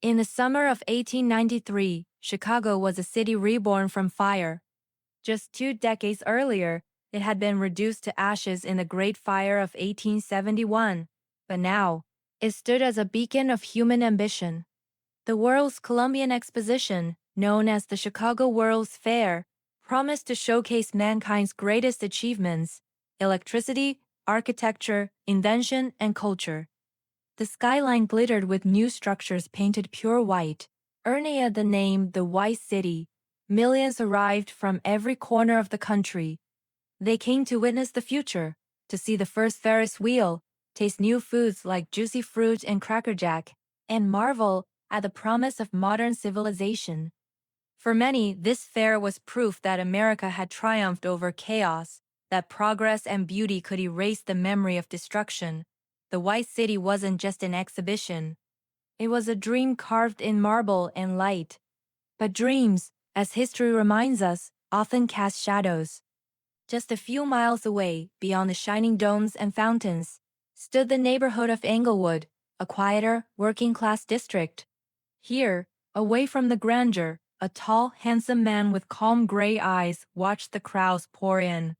In the summer of 1893, Chicago was a city reborn from fire. Just 2 decades earlier, it had been reduced to ashes in the Great Fire of 1871, but now, it stood as a beacon of human ambition. The World's Columbian Exposition, known as the Chicago World's Fair, promised to showcase mankind's greatest achievements: electricity, architecture, invention, and culture. The skyline glittered with new structures painted pure white, earning it the name the White City. Millions arrived from every corner of the country. They came to witness the future, to see the first Ferris wheel, taste new foods like juicy fruit and crackerjack, and marvel at the promise of modern civilization. For many, this fair was proof that America had triumphed over chaos, that progress and beauty could erase the memory of destruction. The White City wasn't just an exhibition. It was a dream carved in marble and light. But dreams, as history reminds us, often cast shadows. Just a few miles away, beyond the shining domes and fountains, stood the neighborhood of Englewood, a quieter, working-class district. Here, away from the grandeur, a tall, handsome man with calm gray eyes watched the crowds pour in.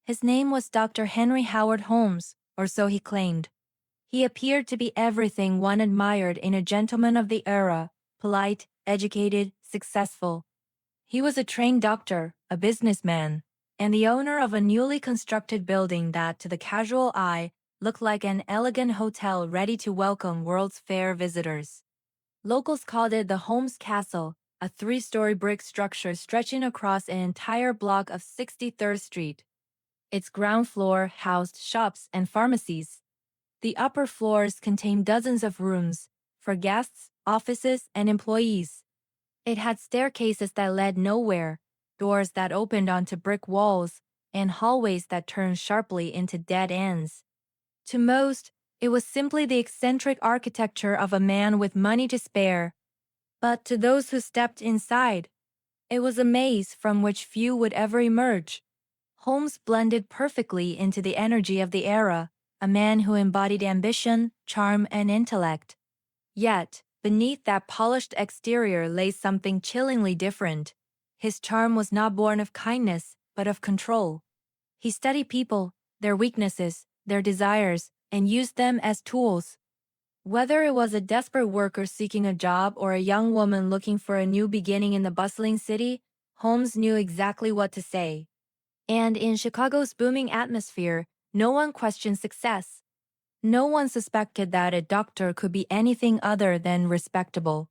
His name was Dr. Henry Howard Holmes, or so he claimed. He appeared to be everything one admired in a gentleman of the era: polite, educated, successful. He was a trained doctor, a businessman, and the owner of a newly constructed building that, to the casual eye, looked like an elegant hotel ready to welcome World's Fair visitors. Locals called it the Holmes Castle, a 3-story brick structure stretching across an entire block of 63rd Street. Its ground floor housed shops and pharmacies. The upper floors contained dozens of rooms for guests, offices, and employees. It had staircases that led nowhere, doors that opened onto brick walls, and hallways that turned sharply into dead ends. To most, it was simply the eccentric architecture of a man with money to spare. But to those who stepped inside, it was a maze from which few would ever emerge. Holmes blended perfectly into the energy of the era, a man who embodied ambition, charm, and intellect. Yet, beneath that polished exterior lay something chillingly different. His charm was not born of kindness, but of control. He studied people, their weaknesses, their desires, and used them as tools. Whether it was a desperate worker seeking a job or a young woman looking for a new beginning in the bustling city, Holmes knew exactly what to say. And in Chicago's booming atmosphere, no one questioned success. No one suspected that a doctor could be anything other than respectable.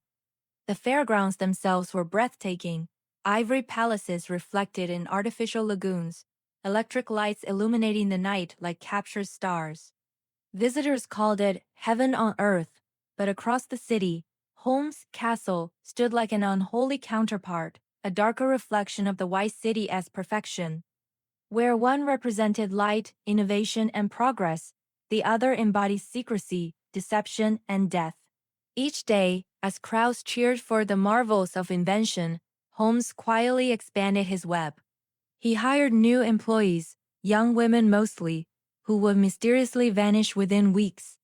The fairgrounds themselves were breathtaking. Ivory palaces reflected in artificial lagoons, electric lights illuminating the night like captured stars. Visitors called it heaven on earth, but across the city, Holmes Castle stood like an unholy counterpart, a darker reflection of the White City as perfection. Where one represented light, innovation, and progress, the other embodied secrecy, deception, and death. Each day, as crowds cheered for the marvels of invention, Holmes quietly expanded his web. He hired new employees, young women mostly, who would mysteriously vanish within weeks.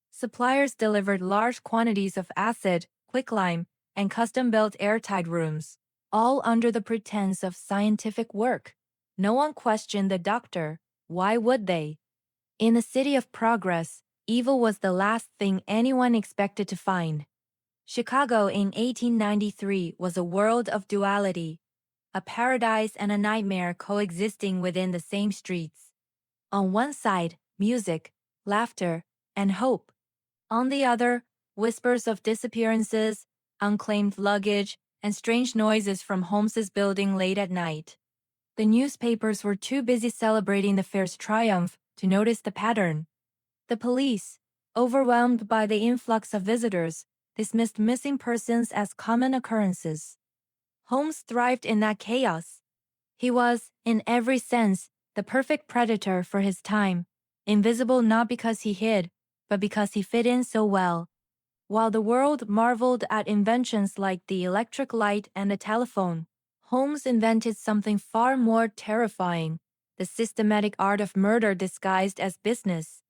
Suppliers delivered large quantities of acid, quicklime, and custom-built airtight rooms, all under the pretense of scientific work. No one questioned the doctor. Why would they? In the city of progress, evil was the last thing anyone expected to find. Chicago in 1893 was a world of duality, a paradise and a nightmare coexisting within the same streets. On one side, music, laughter, and hope. On the other, whispers of disappearances, unclaimed luggage, and strange noises from Holmes's building late at night. The newspapers were too busy celebrating the fair's triumph to notice the pattern. The police, overwhelmed by the influx of visitors, dismissed missing persons as common occurrences. Holmes thrived in that chaos. He was, in every sense, the perfect predator for his time, invisible not because he hid, but because he fit in so well. While the world marveled at inventions like the electric light and the telephone, Holmes invented something far more terrifying: the systematic art of murder disguised as business.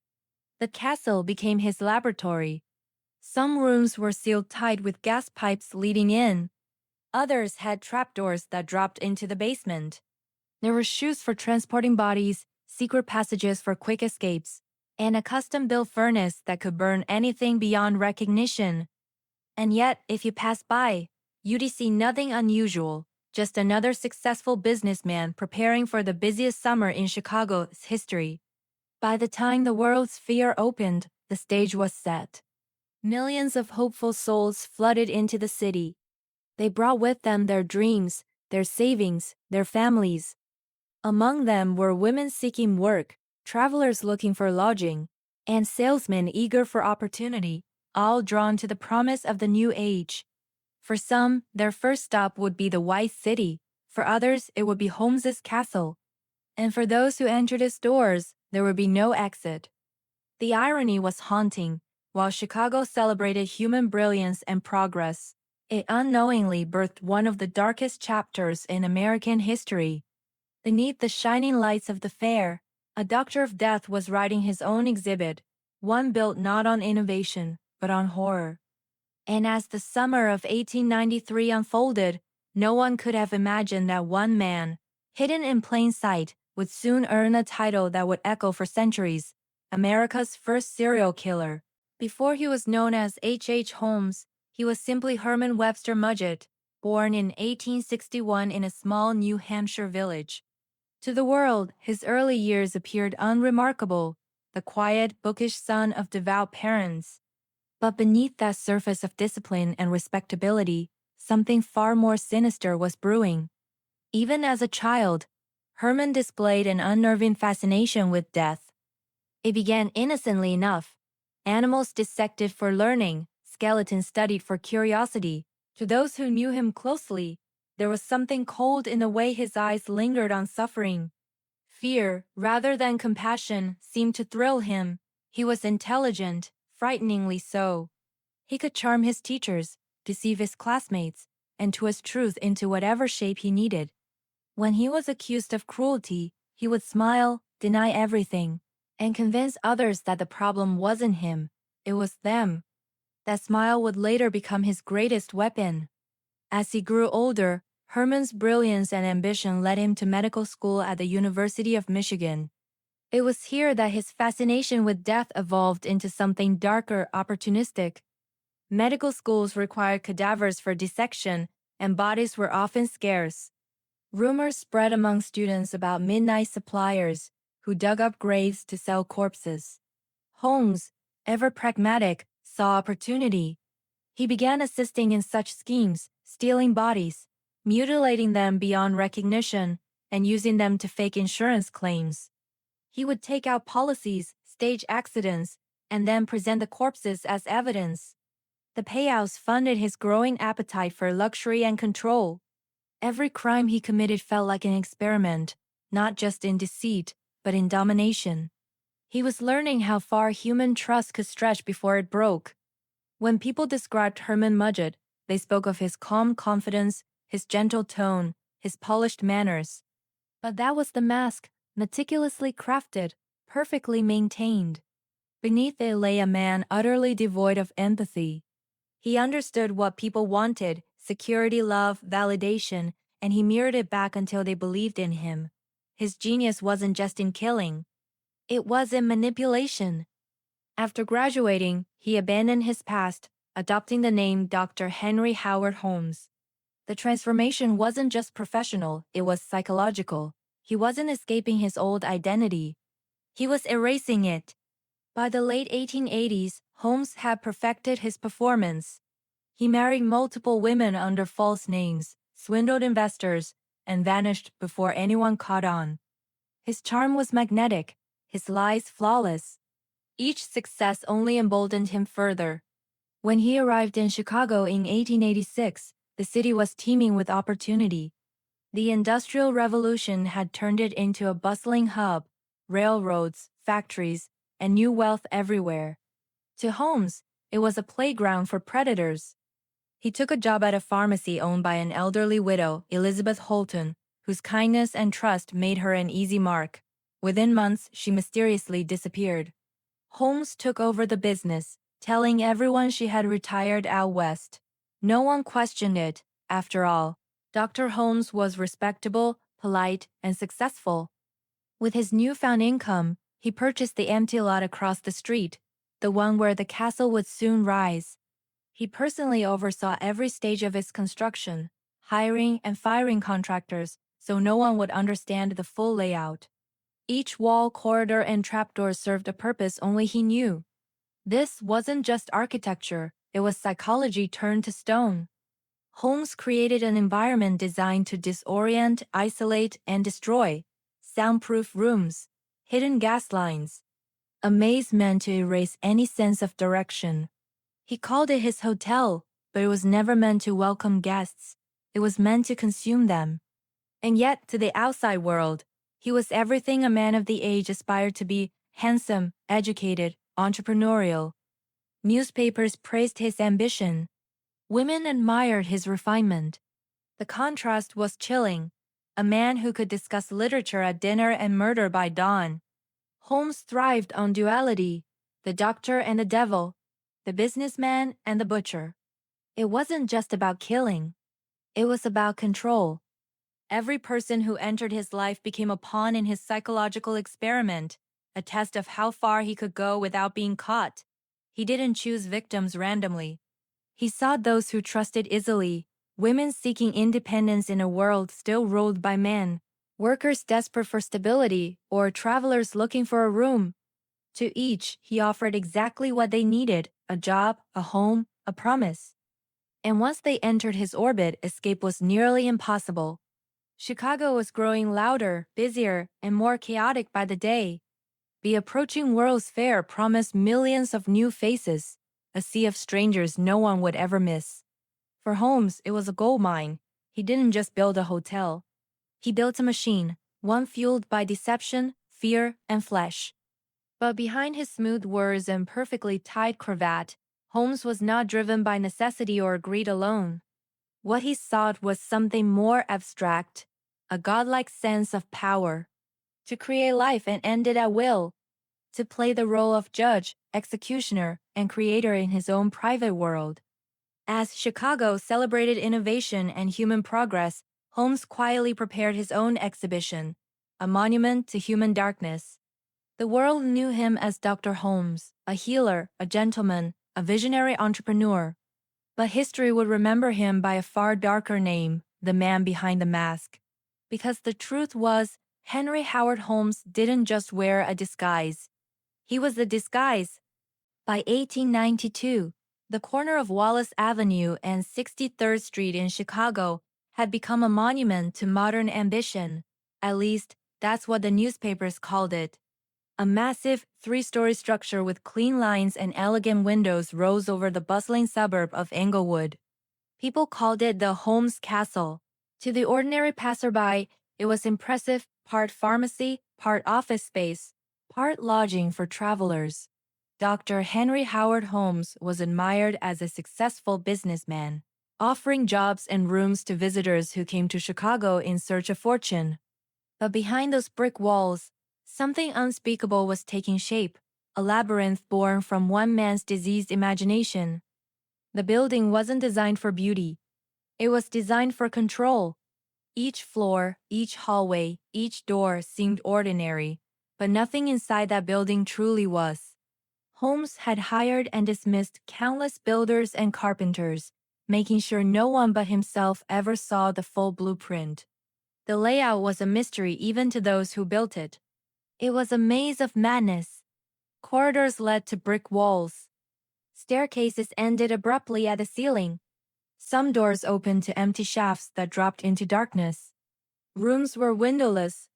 The castle became his laboratory. Some rooms were sealed tight with gas pipes leading in. Others had trapdoors that dropped into the basement. There were chutes for transporting bodies, secret passages for quick escapes, and a custom-built furnace that could burn anything beyond recognition. And yet, if you passed by, you'd see nothing unusual, just another successful businessman preparing for the busiest summer in Chicago's history. By the time the World's Fair opened, the stage was set. Millions of hopeful souls flooded into the city. They brought with them their dreams, their savings, their families. Among them were women seeking work, travelers looking for lodging, and salesmen eager for opportunity, all drawn to the promise of the new age. For some, their first stop would be the White City. For others, it would be Holmes's castle. And for those who entered its doors, there would be no exit. The irony was haunting. While Chicago celebrated human brilliance and progress, it unknowingly birthed one of the darkest chapters in American history. Beneath the shining lights of the fair, a doctor of death was writing his own exhibit, one built not on innovation, but on horror. And as the summer of 1893 unfolded, no one could have imagined that one man, hidden in plain sight, would soon earn a title that would echo for centuries, America's first serial killer. Before he was known as H. Holmes, he was simply Herman Webster Mudgett, born in 1861 in a small New Hampshire village. To the world, his early years appeared unremarkable, the quiet, bookish son of devout parents. But beneath that surface of discipline and respectability, something far more sinister was brewing. Even as a child, Herman displayed an unnerving fascination with death. It began innocently enough. Animals dissected for learning, skeletons studied for curiosity. To those who knew him closely, there was something cold in the way his eyes lingered on suffering. Fear, rather than compassion, seemed to thrill him. He was intelligent, frighteningly so. He could charm his teachers, deceive his classmates, and twist truth into whatever shape he needed. When he was accused of cruelty, he would smile, deny everything, and convince others that the problem wasn't him, it was them. That smile would later become his greatest weapon. As he grew older, Herman's brilliance and ambition led him to medical school at the University of Michigan. It was here that his fascination with death evolved into something darker, opportunistic. Medical schools required cadavers for dissection, and bodies were often scarce. Rumors spread among students about midnight suppliers who dug up graves to sell corpses. Holmes, ever pragmatic, saw opportunity. He began assisting in such schemes, stealing bodies, mutilating them beyond recognition, and using them to fake insurance claims. He would take out policies, stage accidents, and then present the corpses as evidence. The payouts funded his growing appetite for luxury and control. Every crime he committed felt like an experiment, not just in deceit, but in domination. He was learning how far human trust could stretch before it broke. When people described Herman Mudgett, they spoke of his calm confidence, his gentle tone, his polished manners. But that was the mask, meticulously crafted, perfectly maintained. Beneath it lay a man utterly devoid of empathy. He understood what people wanted: security, love, validation, and he mirrored it back until they believed in him. His genius wasn't just in killing. It was in manipulation. After graduating, he abandoned his past, adopting the name Dr. Henry Howard Holmes. The transformation wasn't just professional, it was psychological. He wasn't escaping his old identity. He was erasing it. By the late 1880s, Holmes had perfected his performance. He married multiple women under false names, swindled investors, and vanished before anyone caught on. His charm was magnetic, his lies flawless. Each success only emboldened him further. When he arrived in Chicago in 1886, the city was teeming with opportunity. The Industrial Revolution had turned it into a bustling hub: railroads, factories, and new wealth everywhere. To Holmes, it was a playground for predators. He took a job at a pharmacy owned by an elderly widow, Elizabeth Holton, whose kindness and trust made her an easy mark. Within months, she mysteriously disappeared. Holmes took over the business, telling everyone she had retired out west. No one questioned it, after all. Dr. Holmes was respectable, polite, and successful. With his newfound income, he purchased the empty lot across the street, the one where the castle would soon rise. He personally oversaw every stage of its construction, hiring and firing contractors, so no one would understand the full layout. Each wall, corridor, and trapdoor served a purpose only he knew. This wasn't just architecture, it was psychology turned to stone. Holmes created an environment designed to disorient, isolate, and destroy. Soundproof rooms, hidden gas lines, a maze meant to erase any sense of direction. He called it his hotel, but it was never meant to welcome guests. It was meant to consume them. And yet, to the outside world, he was everything a man of the age aspired to be: handsome, educated, entrepreneurial. Newspapers praised his ambition. Women admired his refinement. The contrast was chilling. A man who could discuss literature at dinner and murder by dawn. Holmes thrived on duality, the doctor and the devil, the businessman and the butcher. It wasn't just about killing. It was about control. Every person who entered his life became a pawn in his psychological experiment, a test of how far he could go without being caught. He didn't choose victims randomly. He sought those who trusted easily, women seeking independence in a world still ruled by men, workers desperate for stability, or travelers looking for a room. To each, he offered exactly what they needed: a job, a home, a promise. And once they entered his orbit, escape was nearly impossible. Chicago was growing louder, busier, and more chaotic by the day. The approaching World's Fair promised millions of new faces, a sea of strangers no one would ever miss. For Holmes, it was a gold mine. He didn't just build a hotel. He built a machine, one fueled by deception, fear, and flesh. But behind his smooth words and perfectly tied cravat, Holmes was not driven by necessity or greed alone. What he sought was something more abstract, a godlike sense of power. To create life and end it at will. To play the role of judge, executioner, and creator in his own private world. As Chicago celebrated innovation and human progress, Holmes quietly prepared his own exhibition, a monument to human darkness. The world knew him as Dr. Holmes, a healer, a gentleman, a visionary entrepreneur. But history would remember him by a far darker name, the man behind the mask. Because the truth was, Henry Howard Holmes didn't just wear a disguise. He was the disguise. By 1892, the corner of Wallace Avenue and 63rd Street in Chicago had become a monument to modern ambition. At least, that's what the newspapers called it. A massive, three-story structure with clean lines and elegant windows rose over the bustling suburb of Englewood. People called it the Holmes Castle. To the ordinary passerby, it was impressive, part pharmacy, part office space, part lodging for travelers. Dr. Henry Howard Holmes was admired as a successful businessman, offering jobs and rooms to visitors who came to Chicago in search of fortune. But behind those brick walls, something unspeakable was taking shape, a labyrinth born from one man's diseased imagination. The building wasn't designed for beauty. It was designed for control. Each floor, each hallway, each door seemed ordinary, but nothing inside that building truly was. Holmes had hired and dismissed countless builders and carpenters, making sure no one but himself ever saw the full blueprint. The layout was a mystery even to those who built it. It was a maze of madness. Corridors led to brick walls. Staircases ended abruptly at the ceiling. Some doors opened to empty shafts that dropped into darkness. Rooms were windowless,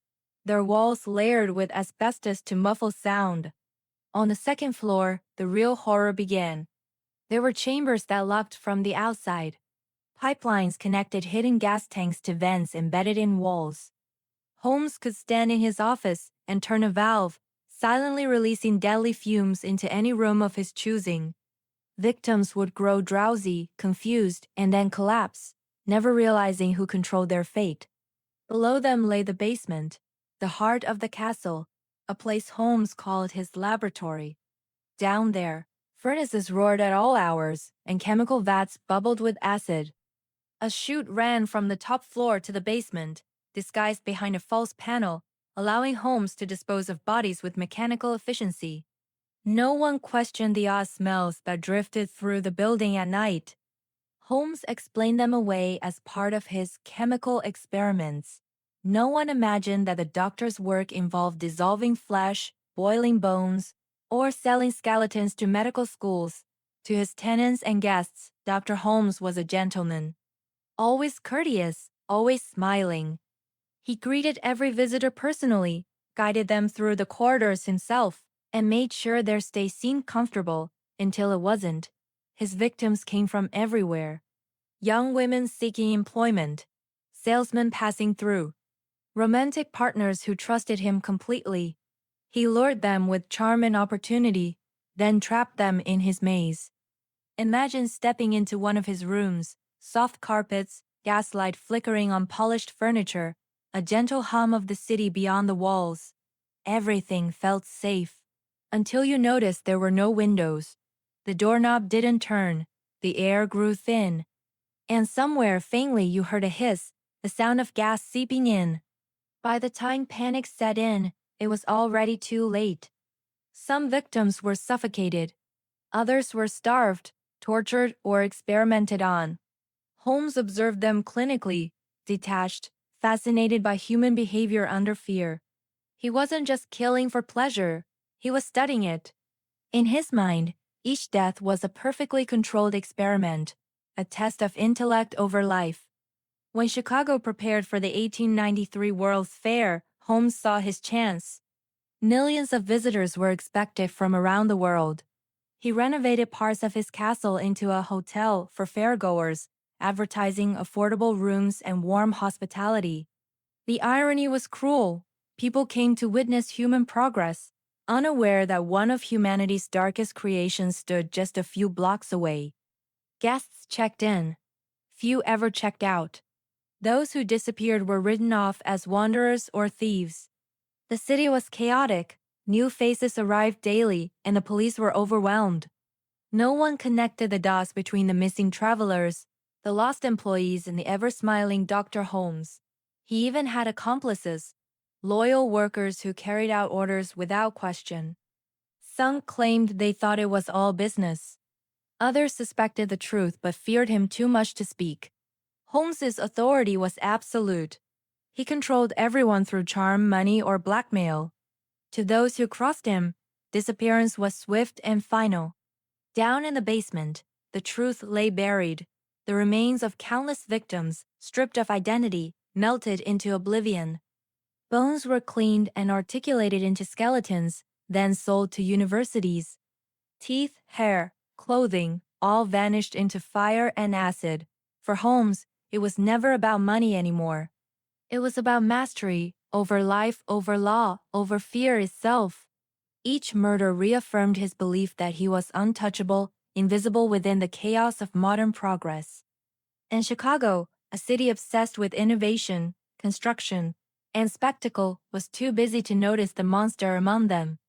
their walls layered with asbestos to muffle sound. On the second floor, the real horror began. There were chambers that locked from the outside. Pipelines connected hidden gas tanks to vents embedded in walls. Holmes could stand in his office and turn a valve, silently releasing deadly fumes into any room of his choosing. Victims would grow drowsy, confused, and then collapse, never realizing who controlled their fate. Below them lay the basement, the heart of the castle, a place Holmes called his laboratory. Down there, Furnaces roared at all hours, and chemical vats bubbled with acid. A chute ran from the top floor to the basement, disguised behind a false panel, allowing Holmes to dispose of bodies with mechanical efficiency. No one questioned the odd smells that drifted through the building at night. Holmes explained them away as part of his chemical experiments. No one imagined that the doctor's work involved dissolving flesh, boiling bones, or selling skeletons to medical schools. To his tenants and guests, Dr. Holmes was a gentleman. Always courteous, always smiling. He greeted every visitor personally, guided them through the corridors himself, and made sure their stay seemed comfortable, until it wasn't. His victims came from everywhere. Young women seeking employment, salesmen passing through, romantic partners who trusted him completely. He lured them with charm and opportunity, then trapped them in his maze. Imagine stepping into one of his rooms, soft carpets, gaslight flickering on polished furniture, a gentle hum of the city beyond the walls. Everything felt safe. Until you noticed there were no windows. The doorknob didn't turn, the air grew thin. And somewhere faintly you heard a hiss, the sound of gas seeping in. By the time panic set in, it was already too late. Some victims were suffocated. Others were starved, tortured, or experimented on. Holmes observed them clinically, detached, fascinated by human behavior under fear. He wasn't just killing for pleasure, he was studying it. In his mind, each death was a perfectly controlled experiment, a test of intellect over life. When Chicago prepared for the 1893 World's Fair, Holmes saw his chance. Millions of visitors were expected from around the world. He renovated parts of his castle into a hotel for fairgoers, advertising affordable rooms and warm hospitality. The irony was cruel. People came to witness human progress, unaware that one of humanity's darkest creations stood just a few blocks away. Guests checked in. Few ever checked out. Those who disappeared were written off as wanderers or thieves. The city was chaotic. New faces arrived daily, and the police were overwhelmed. No one connected the dots between the missing travelers, the lost employees, and the ever-smiling Dr. Holmes. He even had accomplices, loyal workers who carried out orders without question. Some claimed they thought it was all business. Others suspected the truth but feared him too much to speak. Holmes's authority was absolute. He controlled everyone through charm, money, or blackmail. To those who crossed him, disappearance was swift and final. Down in the basement, the truth lay buried. The remains of countless victims, stripped of identity, melted into oblivion. Bones were cleaned and articulated into skeletons, then sold to universities. Teeth, hair, clothing, all vanished into fire and acid. For Holmes, it was never about money anymore. It was about mastery, over life, over law, over fear itself. Each murder reaffirmed his belief that he was untouchable, invisible within the chaos of modern progress. And Chicago, a city obsessed with innovation, construction, and spectacle, was too busy to notice the monster among them.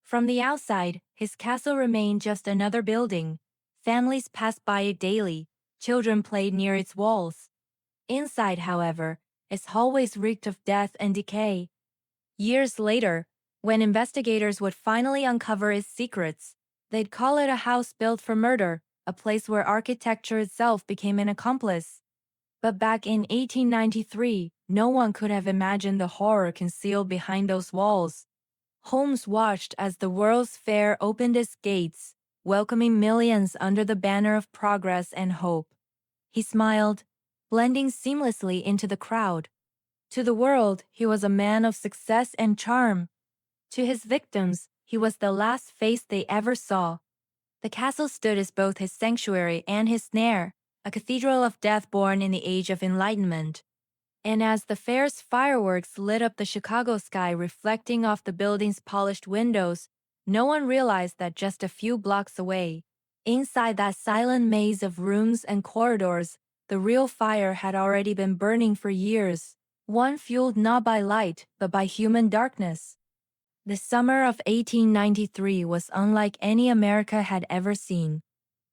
From the outside, his castle remained just another building. Families passed by it daily, children played near its walls. Inside, however, its hallways reeked of death and decay. Years later, when investigators would finally uncover its secrets, they'd call it a house built for murder, a place where architecture itself became an accomplice. But back in 1893, no one could have imagined the horror concealed behind those walls. Holmes watched as the World's Fair opened its gates, welcoming millions under the banner of progress and hope. He smiled, blending seamlessly into the crowd. To the world, he was a man of success and charm. To his victims, he was the last face they ever saw. The castle stood as both his sanctuary and his snare, a cathedral of death born in the Age of Enlightenment. And as the fair's fireworks lit up the Chicago sky reflecting off the building's polished windows, no one realized that just a few blocks away, inside that silent maze of rooms and corridors, the real fire had already been burning for years, one fueled not by light but by human darkness. The summer of 1893 was unlike any America had ever seen.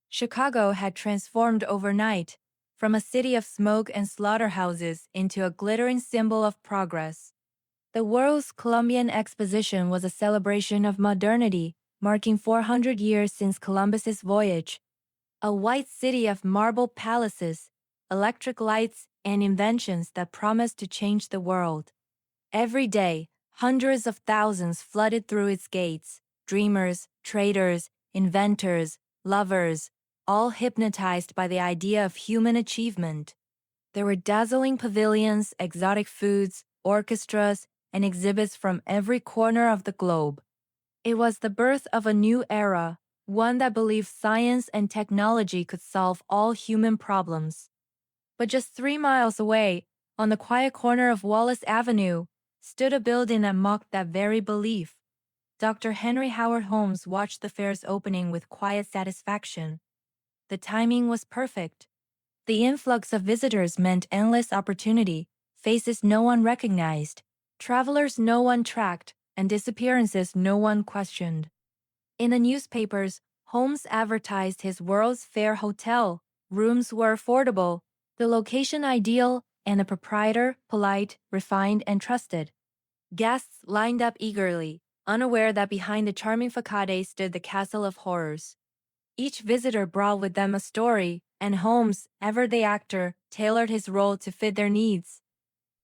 Chicago had transformed overnight, from a city of smoke and slaughterhouses into a glittering symbol of progress. The World's Columbian Exposition was a celebration of modernity, marking 400 years since Columbus's voyage. A white city of marble palaces, electric lights, and inventions that promised to change the world. Every day, hundreds of thousands flooded through its gates, dreamers, traders, inventors, lovers, all hypnotized by the idea of human achievement. There were dazzling pavilions, exotic foods, orchestras, and exhibits from every corner of the globe. It was the birth of a new era, one that believed science and technology could solve all human problems. But just 3 miles away, on the quiet corner of Wallace Avenue, stood a building that mocked that very belief. Dr. Henry Howard Holmes watched the fair's opening with quiet satisfaction. The timing was perfect. The influx of visitors meant endless opportunity, faces no one recognized, travelers no one tracked, and disappearances no one questioned. In the newspapers, Holmes advertised his World's Fair hotel. Rooms were affordable, the location ideal, and the proprietor polite, refined, and trusted. Guests lined up eagerly, unaware that behind the charming facade stood the castle of horrors. Each visitor brought with them a story, and Holmes, ever the actor, tailored his role to fit their needs.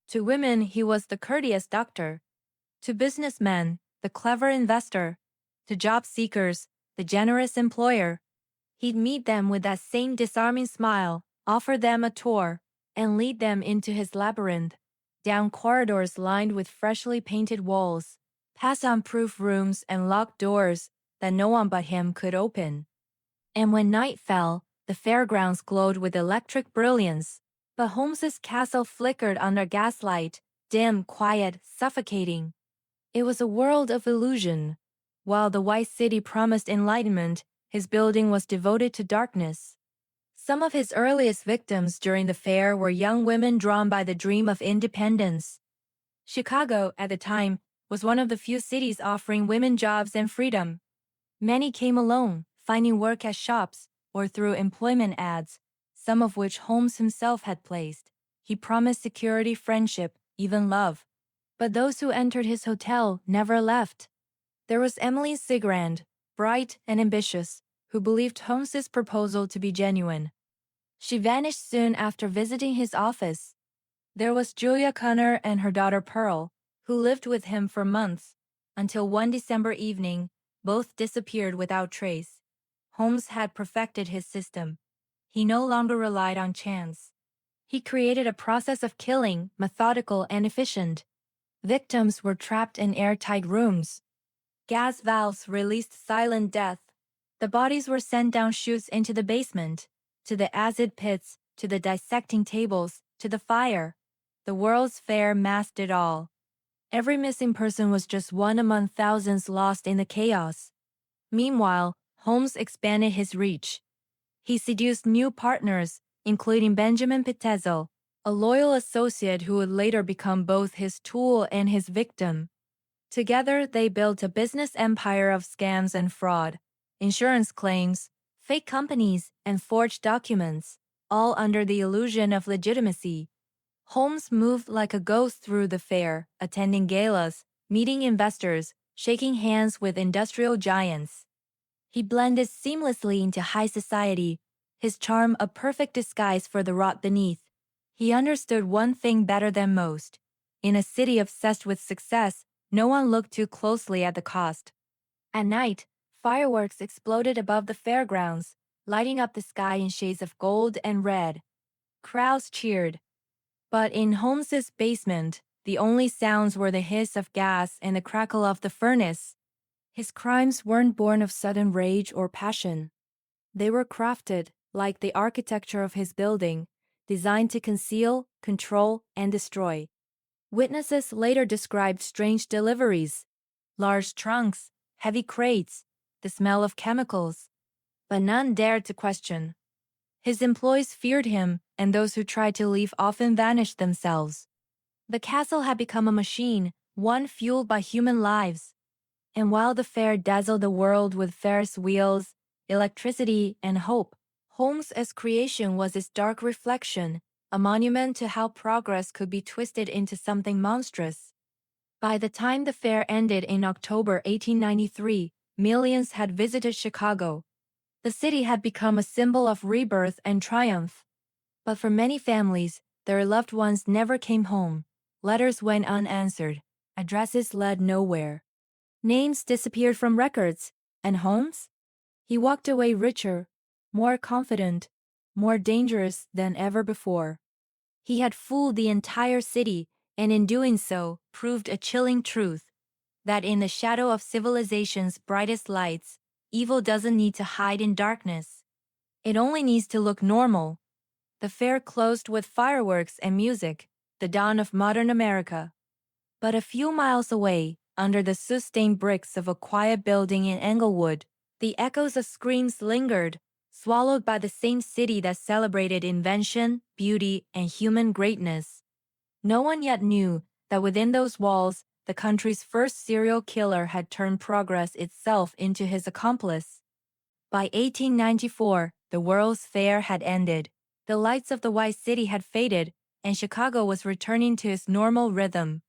To women, he was the courteous doctor. To businessmen, the clever investor. To job seekers, the generous employer. He'd meet them with that same disarming smile, offer them a tour, and lead them into his labyrinth, down corridors lined with freshly painted walls, past soundproof rooms and locked doors that no one but him could open. And when night fell, the fairgrounds glowed with electric brilliance, but Holmes's castle flickered under gaslight, dim, quiet, suffocating. It was a world of illusion. While the White City promised enlightenment, his building was devoted to darkness. Some of his earliest victims during the fair were young women drawn by the dream of independence. Chicago, at the time, was one of the few cities offering women jobs and freedom. Many came alone, finding work at shops or through employment ads, some of which Holmes himself had placed. He promised security, friendship, even love. But those who entered his hotel never left. There was Emily Sigrand, bright and ambitious, who believed Holmes's proposal to be genuine. She vanished soon after visiting his office. There was Julia Connor and her daughter Pearl, who lived with him for months, until one December evening, both disappeared without trace. Holmes had perfected his system. He no longer relied on chance. He created a process of killing, methodical and efficient. Victims were trapped in airtight rooms. Gas valves released silent death. The bodies were sent down chutes into the basement, to the acid pits, to the dissecting tables, to the fire. The World's Fair masked it all. Every missing person was just one among thousands lost in the chaos. Meanwhile, Holmes expanded his reach. He seduced new partners, including Benjamin Pitezel, a loyal associate who would later become both his tool and his victim. Together, they built a business empire of scams and fraud, insurance claims, fake companies, and forged documents, all under the illusion of legitimacy. Holmes moved like a ghost through the fair, attending galas, meeting investors, shaking hands with industrial giants. He blended seamlessly into high society, his charm a perfect disguise for the rot beneath. He understood one thing better than most. In a city obsessed with success, no one looked too closely at the cost. At night, fireworks exploded above the fairgrounds, lighting up the sky in shades of gold and red. Crowds cheered. But in Holmes's basement, the only sounds were the hiss of gas and the crackle of the furnace. His crimes weren't born of sudden rage or passion. They were crafted, like the architecture of his building, designed to conceal, control, and destroy. Witnesses later described strange deliveries, large trunks, heavy crates, the smell of chemicals. But none dared to question. His employees feared him, and those who tried to leave often vanished themselves. The castle had become a machine, one fueled by human lives. And while the fair dazzled the world with Ferris wheels, electricity, and hope, Holmes's creation was its dark reflection, a monument to how progress could be twisted into something monstrous. By the time the fair ended in October 1893, millions had visited Chicago. The city had become a symbol of rebirth and triumph. But for many families, their loved ones never came home. Letters went unanswered. Addresses led nowhere. Names disappeared from records. And Holmes? He walked away richer, more confident, more dangerous than ever before. He had fooled the entire city, and in doing so, proved a chilling truth, that in the shadow of civilization's brightest lights, evil doesn't need to hide in darkness. It only needs to look normal. The fair closed with fireworks and music, the dawn of modern America. But a few miles away, under the soot-stained bricks of a quiet building in Englewood, the echoes of screams lingered, swallowed by the same city that celebrated invention, beauty, and human greatness. No one yet knew that within those walls, the country's first serial killer had turned progress itself into his accomplice. By 1894, the World's Fair had ended. The lights of the White City had faded, and Chicago was returning to its normal rhythm.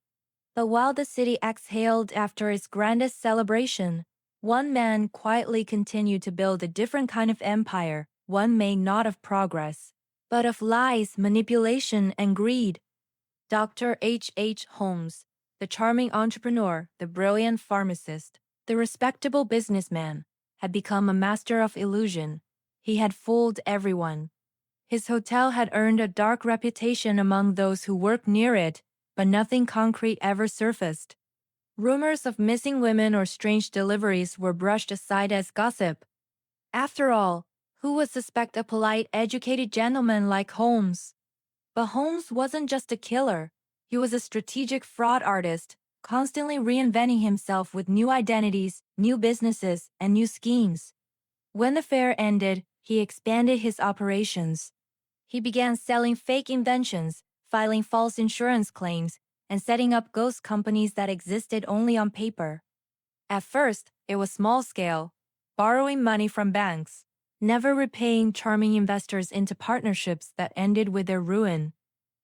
But while the city exhaled after its grandest celebration, one man quietly continued to build a different kind of empire, one made not of progress, but of lies, manipulation, and greed. Dr. H. Holmes, the charming entrepreneur, the brilliant pharmacist, the respectable businessman, had become a master of illusion. He had fooled everyone. His hotel had earned a dark reputation among those who worked near it, but nothing concrete ever surfaced. Rumors of missing women or strange deliveries were brushed aside as gossip. After all, who would suspect a polite, educated gentleman like Holmes? But Holmes wasn't just a killer. He was a strategic fraud artist, constantly reinventing himself with new identities, new businesses, and new schemes. When the fair ended, he expanded his operations. He began selling fake inventions, filing false insurance claims, and setting up ghost companies that existed only on paper. At first, it was small scale, borrowing money from banks, never repaying charming investors into partnerships that ended with their ruin.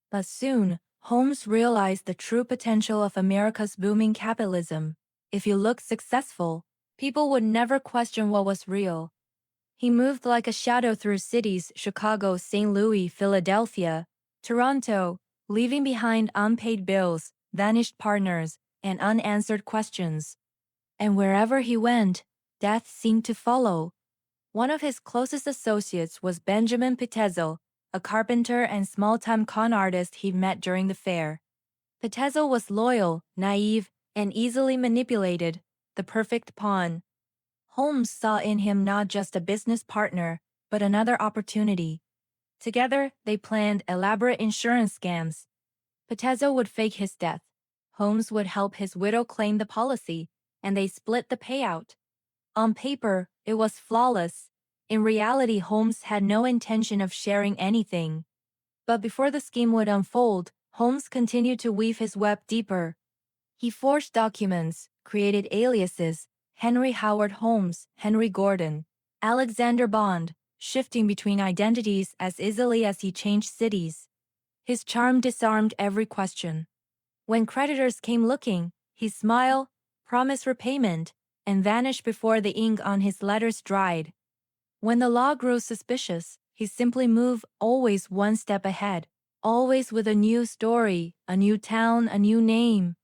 But soon, Holmes realized the true potential of America's booming capitalism. If you looked successful, people would never question what was real. He moved like a shadow through cities Chicago, St. Louis, Philadelphia, Toronto, leaving behind unpaid bills, vanished partners, and unanswered questions. And wherever he went, death seemed to follow. One of his closest associates was Benjamin Pitezel, a carpenter and small-time con artist he met during the fair. Pitezel was loyal, naive, and easily manipulated, the perfect pawn. Holmes saw in him not just a business partner, but another opportunity. Together, they planned elaborate insurance scams. Pitezel would fake his death. Holmes would help his widow claim the policy, and they split the payout. On paper, it was flawless. In reality, Holmes had no intention of sharing anything. But before the scheme would unfold, Holmes continued to weave his web deeper. He forged documents, created aliases, Henry Howard Holmes, Henry Gordon, Alexander Bond, shifting between identities as easily as he changed cities. His charm disarmed every question. When creditors came looking, he smiled, promised repayment, and vanished before the ink on his letters dried. When the law grew suspicious, he simply moved always one step ahead, always with a new story, a new town, a new name.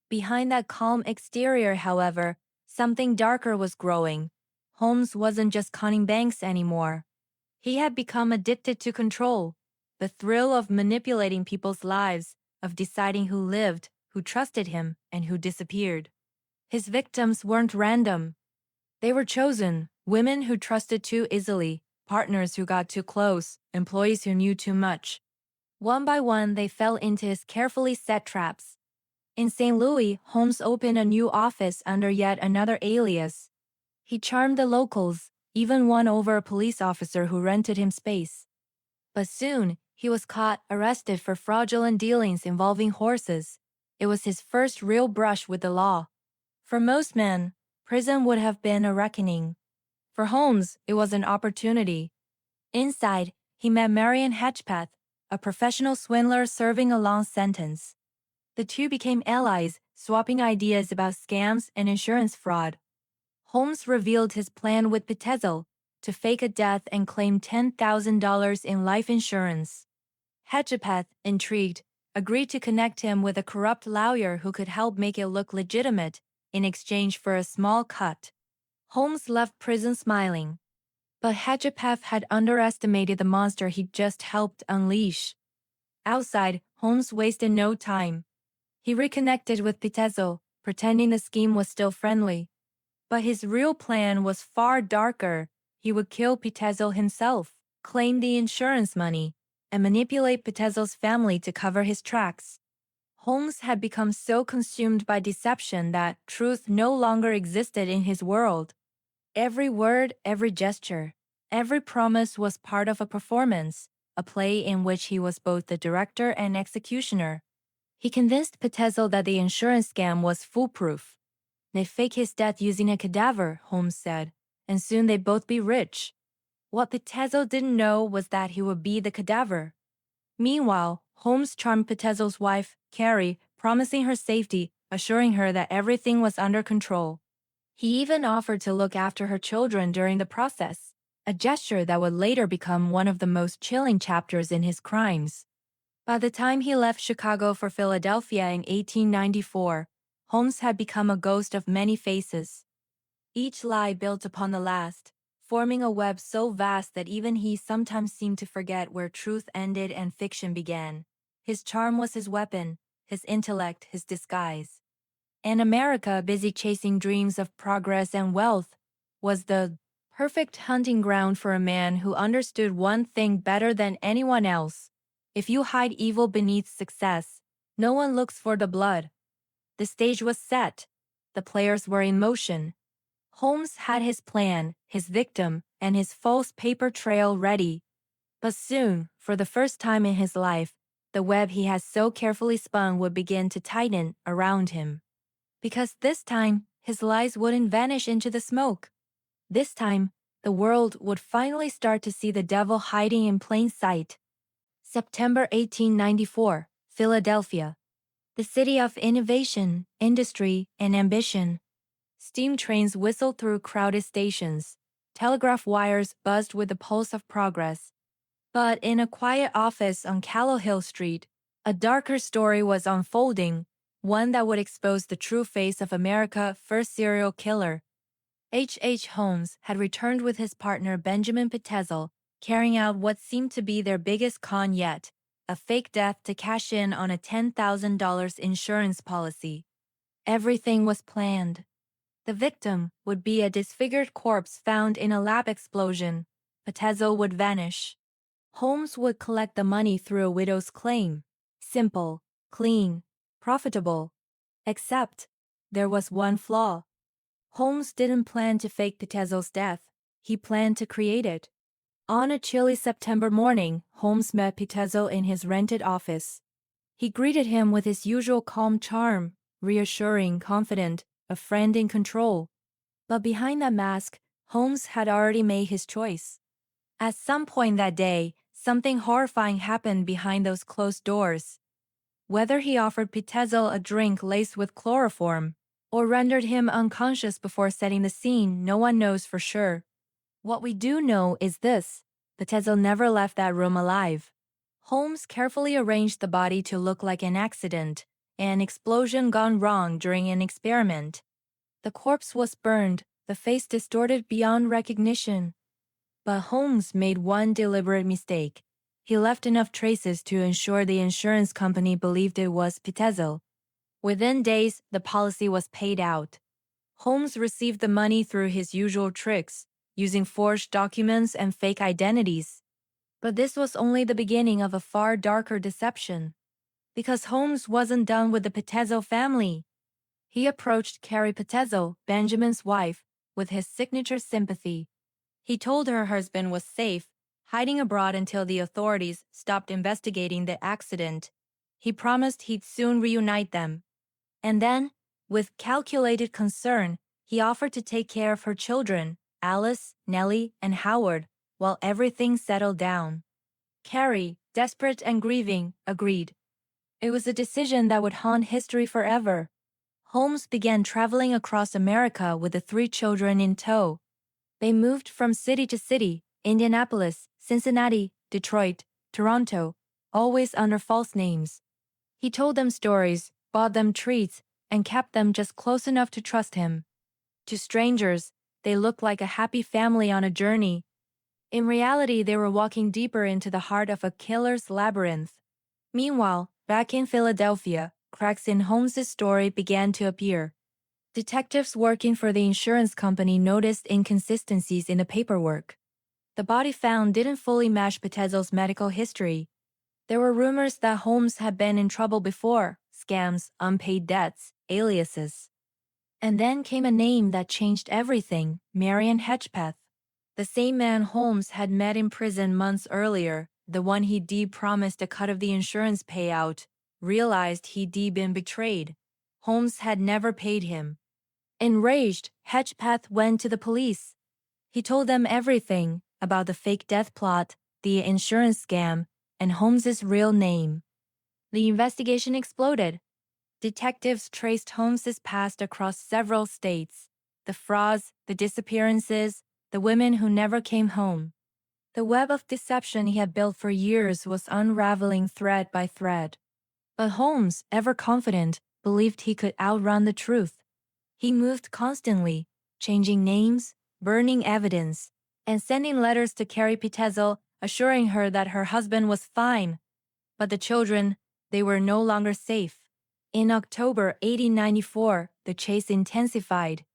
Behind that calm exterior, however, something darker was growing. Holmes wasn't just conning banks anymore. He had become addicted to control, the thrill of manipulating people's lives, of deciding who lived, who trusted him, and who disappeared. His victims weren't random. They were chosen, women who trusted too easily, partners who got too close, employees who knew too much. One by one, they fell into his carefully set traps. In St. Louis, Holmes opened a new office under yet another alias. He charmed the locals, even won over a police officer who rented him space. But soon, he was caught, arrested for fraudulent dealings involving horses. It was his first real brush with the law. For most men, Prison would have been a reckoning. For Holmes, it was an opportunity. Inside, he met Marion Hedgepeth, a professional swindler serving a long sentence. The two became allies, swapping ideas about scams and insurance fraud. Holmes revealed his plan with Pitezel to fake a death and claim $10,000 in life insurance. Hedgepeth, intrigued, agreed to connect him with a corrupt lawyer who could help make it look legitimate in exchange for a small cut. Holmes left prison smiling. But Hedgepeth had underestimated the monster he'd just helped unleash. Outside, Holmes wasted no time. He reconnected with Pitezel, pretending the scheme was still friendly. But his real plan was far darker. He would kill Pitezel himself, claim the insurance money, and manipulate Pitezel's family to cover his tracks. Holmes had become so consumed by deception that truth no longer existed in his world. Every word, every gesture, every promise was part of a performance, a play in which he was both the director and executioner. He convinced Pitezel that the insurance scam was foolproof. "They'd fake his death using a cadaver," Holmes said, "and soon they'd both be rich." What Pitezel didn't know was that he would be the cadaver. Meanwhile, Holmes charmed Pitezel's wife, Carrie, promising her safety, assuring her that everything was under control. He even offered to look after her children during the process, a gesture that would later become one of the most chilling chapters in his crimes. By the time he left Chicago for Philadelphia in 1894, Holmes had become a ghost of many faces. Each lie built upon the last, forming a web so vast that even he sometimes seemed to forget where truth ended and fiction began. His charm was his weapon, his intellect his disguise. And America, busy chasing dreams of progress and wealth, was the perfect hunting ground for a man who understood one thing better than anyone else. If you hide evil beneath success, no one looks for the blood. The stage was set. The players were in motion. Holmes had his plan, his victim, and his false paper trail ready. But soon, for the first time in his life, the web he had so carefully spun would begin to tighten around him. Because this time, his lies wouldn't vanish into the smoke. This time, the world would finally start to see the devil hiding in plain sight. September 1894, Philadelphia. The city of innovation, industry, and ambition. Steam trains whistled through crowded stations. Telegraph wires buzzed with the pulse of progress. But in a quiet office on Callowhill Street, a darker story was unfolding, one that would expose the true face of America's first serial killer. H. Holmes had returned with his partner Benjamin Pitezel, carrying out what seemed to be their biggest con yet, a fake death to cash in on a $10,000 insurance policy. Everything was planned. The victim would be a disfigured corpse found in a lab explosion. Pitezel would vanish. Holmes would collect the money through a widow's claim. Simple, clean, profitable. Except, there was one flaw. Holmes didn't plan to fake Pitezel's death. He planned to create it. On a chilly September morning, Holmes met Pitezel in his rented office. He greeted him with his usual calm charm, reassuring, confident, a friend in control. But behind that mask, Holmes had already made his choice. At some point that day, something horrifying happened behind those closed doors. Whether he offered Pitezel a drink laced with chloroform, or rendered him unconscious before setting the scene, no one knows for sure. What we do know is this: Pitezel never left that room alive. Holmes carefully arranged the body to look like an accident, an explosion gone wrong during an experiment. The corpse was burned, the face distorted beyond recognition. But Holmes made one deliberate mistake. He left enough traces to ensure the insurance company believed it was Pitezel. Within days, the policy was paid out. Holmes received the money through his usual tricks, using forged documents and fake identities. But this was only the beginning of a far darker deception. Because Holmes wasn't done with the Pitezel family. He approached Carrie Pitezel, Benjamin's wife, with his signature sympathy. He told her husband was safe, hiding abroad until the authorities stopped investigating the accident. He promised he'd soon reunite them. And then, with calculated concern, He offered to take care of her children, Alice, Nellie, and Howard, while everything settled down. Carrie, desperate and grieving, agreed. It was a decision that would haunt history forever. Holmes began traveling across America with the three children in tow. They moved from city to city, Indianapolis, Cincinnati, Detroit, Toronto, always under false names. He told them stories, bought them treats, and kept them just close enough to trust him. To strangers, they looked like a happy family on a journey. In reality, they were walking deeper into the heart of a killer's labyrinth. Meanwhile, back in Philadelphia, cracks in Holmes's story began to appear. Detectives working for the insurance company noticed inconsistencies in the paperwork. The body found didn't fully match Petezel's medical history. There were rumors that Holmes had been in trouble before: scams, unpaid debts, aliases. And then came a name that changed everything: Marion Hedgepeth. The same man Holmes had met in prison months earlier, the one he'd promised a cut of the insurance payout, realized he'd been betrayed. Holmes had never paid him. Enraged, Hedgepeth went to the police. He told them everything about the fake death plot, the insurance scam, and Holmes's real name. The investigation exploded. Detectives traced Holmes's past across several states: the frauds, the disappearances, the women who never came home. The web of deception he had built for years was unraveling thread by thread. But Holmes, ever confident, believed he could outrun the truth. He moved constantly, changing names, burning evidence, and sending letters to Carrie Petezel assuring her that her husband was fine. But the children, they were no longer safe. In October 1894, the chase intensified.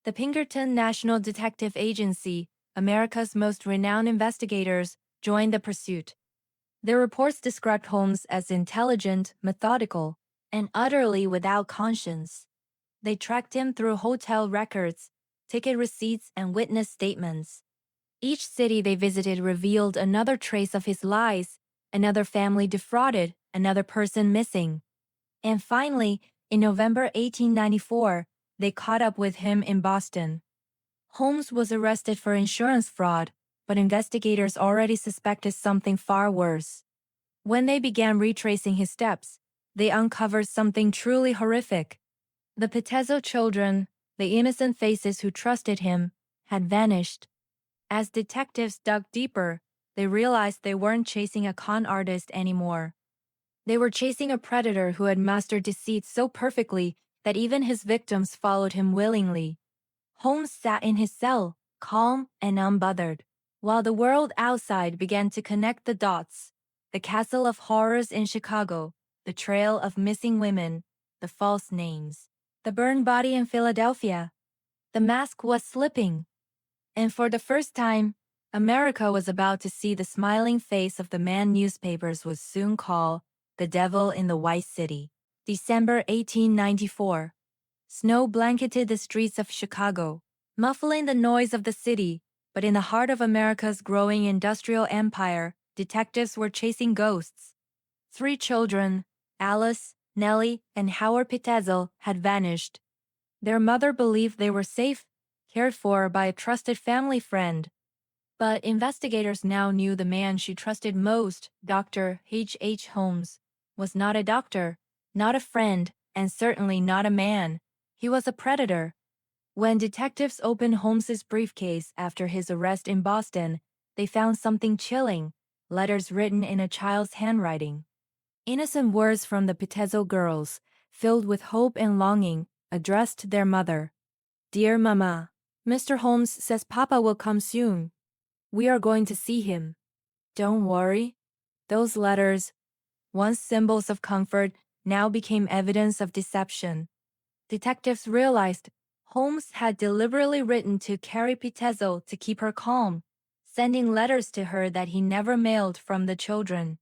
The Pinkerton National Detective Agency, America's most renowned investigators, joined the pursuit. Their reports described Holmes as intelligent, methodical, and utterly without conscience. They tracked him through hotel records, ticket receipts, and witness statements. Each city they visited revealed another trace of his lies: another family defrauded, another person missing. And finally, in November 1894, they caught up with him in Boston. Holmes was arrested for insurance fraud, but investigators already suspected something far worse. When they began retracing his steps, they uncovered something truly horrific. The Petezel children, the innocent faces who trusted him, had vanished. As detectives dug deeper, they realized they weren't chasing a con artist anymore. They were chasing a predator who had mastered deceit so perfectly that even his victims followed him willingly. Holmes sat in his cell, calm and unbothered, while the world outside began to connect the dots: the castle of horrors in Chicago, the trail of missing women, the false names, the burned body in Philadelphia. The mask was slipping. And for the first time, America was about to see the smiling face of the man newspapers would soon call the Devil in the White City. December 1894. Snow blanketed the streets of Chicago, muffling the noise of the city, but in the heart of America's growing industrial empire, detectives were chasing ghosts. 3 children, Alice, Nellie, and Howard Petezel, had vanished. Their mother believed they were safe, cared for by a trusted family friend. But investigators now knew the man she trusted most, Dr. H. Holmes, was not a doctor, not a friend, and certainly not a man. He was a predator. When detectives opened Holmes's briefcase after his arrest in Boston, they found something chilling: letters written in a child's handwriting. Innocent words from the Petezel girls, filled with hope and longing, addressed to their mother. "Dear Mama, Mr. Holmes says Papa will come soon. We are going to see him. Don't worry." Those letters, once symbols of comfort, now became evidence of deception. Detectives realized Holmes had deliberately written to Carrie Petezel to keep her calm, sending letters to her that he never mailed from the children.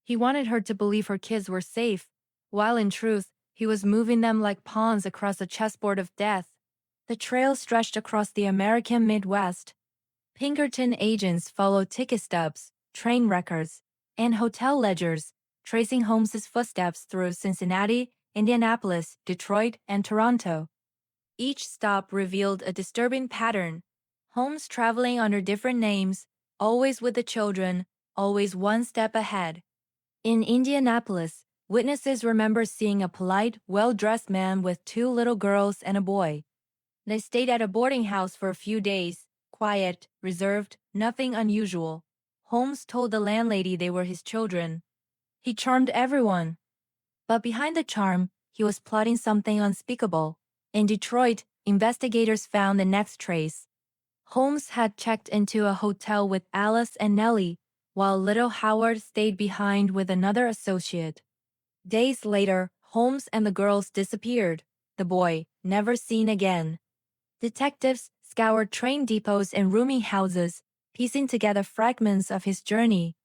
He wanted her to believe her kids were safe, while in truth, he was moving them like pawns across a chessboard of death. The trail stretched across the American Midwest. Pinkerton agents followed ticket stubs, train records, and hotel ledgers, tracing Holmes's footsteps through Cincinnati, Indianapolis, Detroit, and Toronto. Each stop revealed a disturbing pattern. Holmes traveling under different names, always with the children, always one step ahead. In Indianapolis, witnesses remember seeing a polite, well-dressed man with two little girls and a boy. They stayed at a boarding house for a few days, quiet, reserved, nothing unusual. Holmes told the landlady they were his children. He charmed everyone. But behind the charm, he was plotting something unspeakable. In Detroit, investigators found the next trace. Holmes had checked into a hotel with Alice and Nellie, while little Howard stayed behind with another associate. Days later, Holmes and the girls disappeared. The boy, never seen again. Detectives scoured train depots and rooming houses, piecing together fragments of his journey.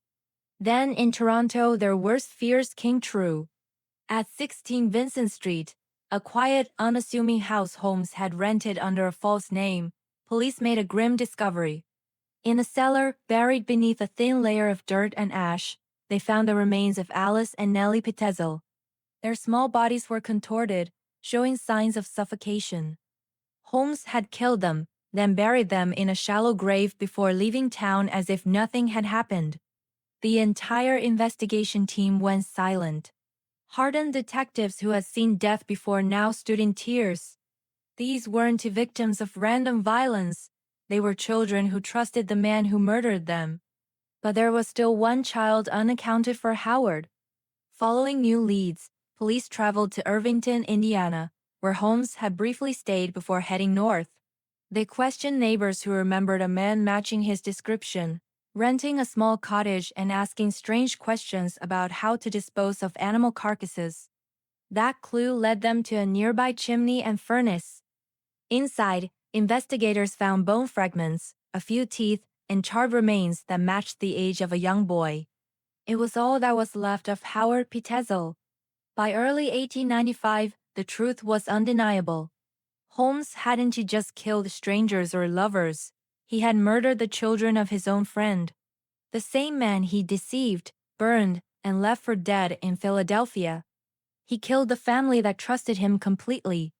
Then in Toronto, their worst fears came true. At 16 Vincent Street, a quiet, unassuming house Holmes had rented under a false name, police made a grim discovery. In a cellar, buried beneath a thin layer of dirt and ash, they found the remains of Alice and Nellie Pitezel. Their small bodies were contorted, showing signs of suffocation. Holmes had killed them, then buried them in a shallow grave before leaving town as if nothing had happened. The entire investigation team went silent. Hardened detectives who had seen death before now stood in tears. These weren't victims of random violence. They were children who trusted the man who murdered them. But there was still one child unaccounted for: Howard. Following new leads, police traveled to Irvington, Indiana, where Holmes had briefly stayed before heading north. They questioned neighbors who remembered a man matching his description, renting a small cottage and asking strange questions about how to dispose of animal carcasses. That clue led them to a nearby chimney and furnace. Inside, investigators found bone fragments, a few teeth, and charred remains that matched the age of a young boy. It was all that was left of Howard Pitezel. By early 1895, the truth was undeniable. Holmes hadn't just killed strangers or lovers. He had murdered the children of his own friend. The same man he deceived, burned, and left for dead in Philadelphia. He killed the family that trusted him completely.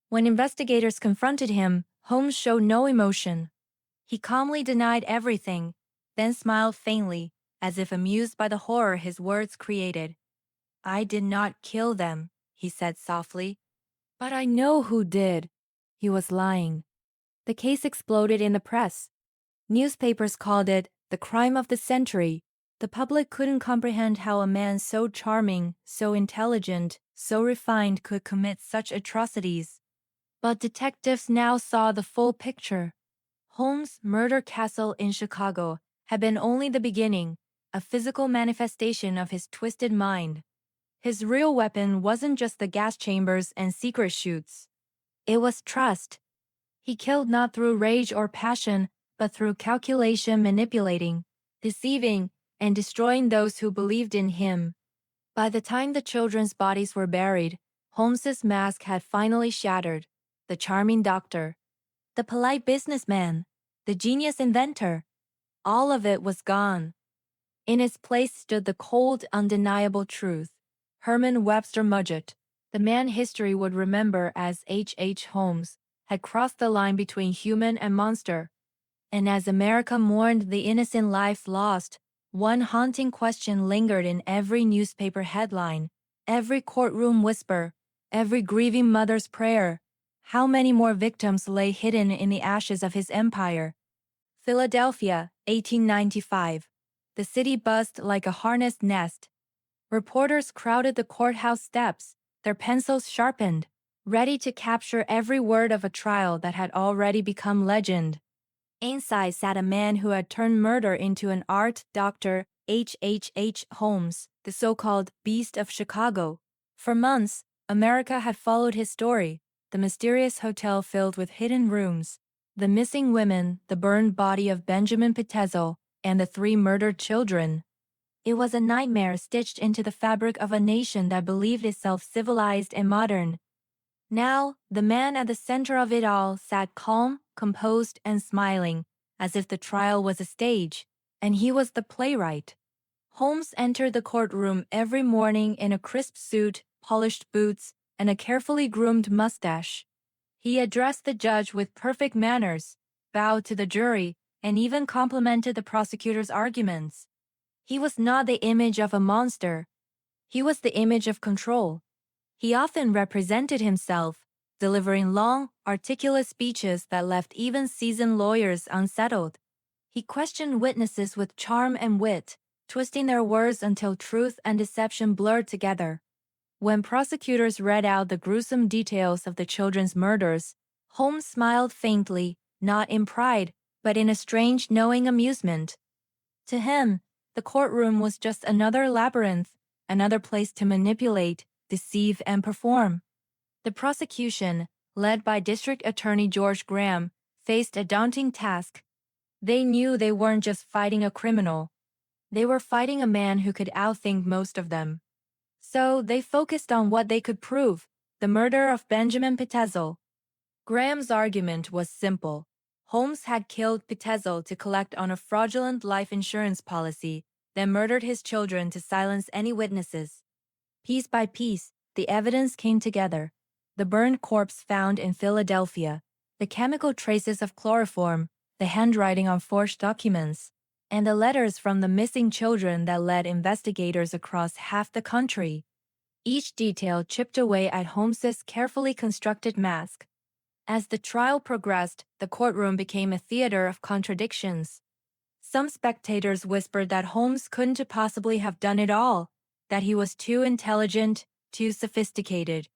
When investigators confronted him, Holmes showed no emotion. He calmly denied everything, then smiled faintly, as if amused by the horror his words created. "I did not kill them," he said softly. "But I know who did." He was lying. The case exploded in the press. Newspapers called it the crime of the century. The public couldn't comprehend how a man so charming, so intelligent, so refined could commit such atrocities. But detectives now saw the full picture. Holmes' murder castle in Chicago had been only the beginning, a physical manifestation of his twisted mind. His real weapon wasn't just the gas chambers and secret chutes. It was trust. He killed not through rage or passion, but through calculation, manipulating, deceiving, and destroying those who believed in him. By the time the children's bodies were buried, Holmes's mask had finally shattered. The charming doctor, the polite businessman, the genius inventor, all of it was gone. In its place stood the cold, undeniable truth. Herman Webster Mudgett, the man history would remember as H. Holmes, had crossed the line between human and monster. And as America mourned the innocent lives lost, one haunting question lingered in every newspaper headline, every courtroom whisper, every grieving mother's prayer. How many more victims lay hidden in the ashes of his empire? Philadelphia, 1895. The city buzzed like a harnessed nest. Reporters crowded the courthouse steps, their pencils sharpened, ready to capture every word of a trial that had already become legend. Inside sat a man who had turned murder into an art, Dr. H. Holmes, the so-called Beast of Chicago. For months, America had followed his story, the mysterious hotel filled with hidden rooms, the missing women, the burned body of Benjamin Pitezel, and the 3 murdered children. It was a nightmare stitched into the fabric of a nation that believed itself civilized and modern. Now, the man at the center of it all sat calm, composed, and smiling, as if the trial was a stage, and he was the playwright. Holmes entered the courtroom every morning in a crisp suit, polished boots, and a carefully groomed mustache. He addressed the judge with perfect manners, bowed to the jury, and even complimented the prosecutor's arguments. He was not the image of a monster. He was the image of control. He often represented himself, delivering long, articulate speeches that left even seasoned lawyers unsettled. He questioned witnesses with charm and wit, twisting their words until truth and deception blurred together. When prosecutors read out the gruesome details of the children's murders, Holmes smiled faintly, not in pride, but in a strange, knowing amusement. To him, the courtroom was just another labyrinth, another place to manipulate, deceive, and perform. The prosecution, led by District Attorney George Graham, faced a daunting task. They knew they weren't just fighting a criminal. They were fighting a man who could outthink most of them. So they focused on what they could prove, the murder of Benjamin Pitezel. Graham's argument was simple. Holmes had killed Pitezel to collect on a fraudulent life insurance policy, then murdered his children to silence any witnesses. Piece by piece, the evidence came together. The burned corpse found in Philadelphia, the chemical traces of chloroform, the handwriting on forged documents, and the letters from the missing children that led investigators across half the country. Each detail chipped away at Holmes's carefully constructed mask. As the trial progressed, the courtroom became a theater of contradictions. Some spectators whispered that Holmes couldn't possibly have done it all, that he was too intelligent, too sophisticated.